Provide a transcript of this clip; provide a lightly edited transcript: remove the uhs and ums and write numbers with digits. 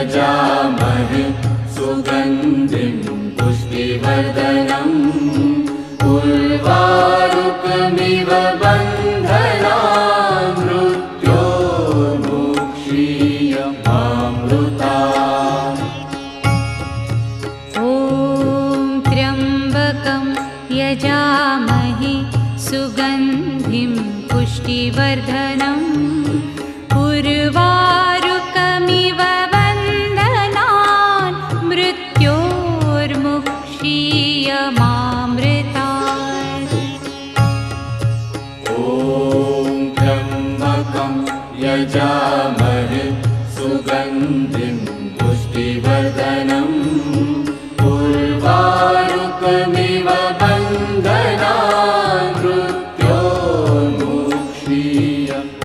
यजामहे सुगन्धिं पुष्टिवर्धनम् उर्वारुकमिव बन्धनान् मृत्योर्मुक्षीयमामृतात्। ॐ त्र्यम्बकं यजामहे सुगन्धिं पुष्टिवर्धनम् उर्वारुकमिव बन्धनान् मृत्योर्मुक्षीयमामृतात्। ॐ त्र्यम्बकं यजामहे सुगन्धिं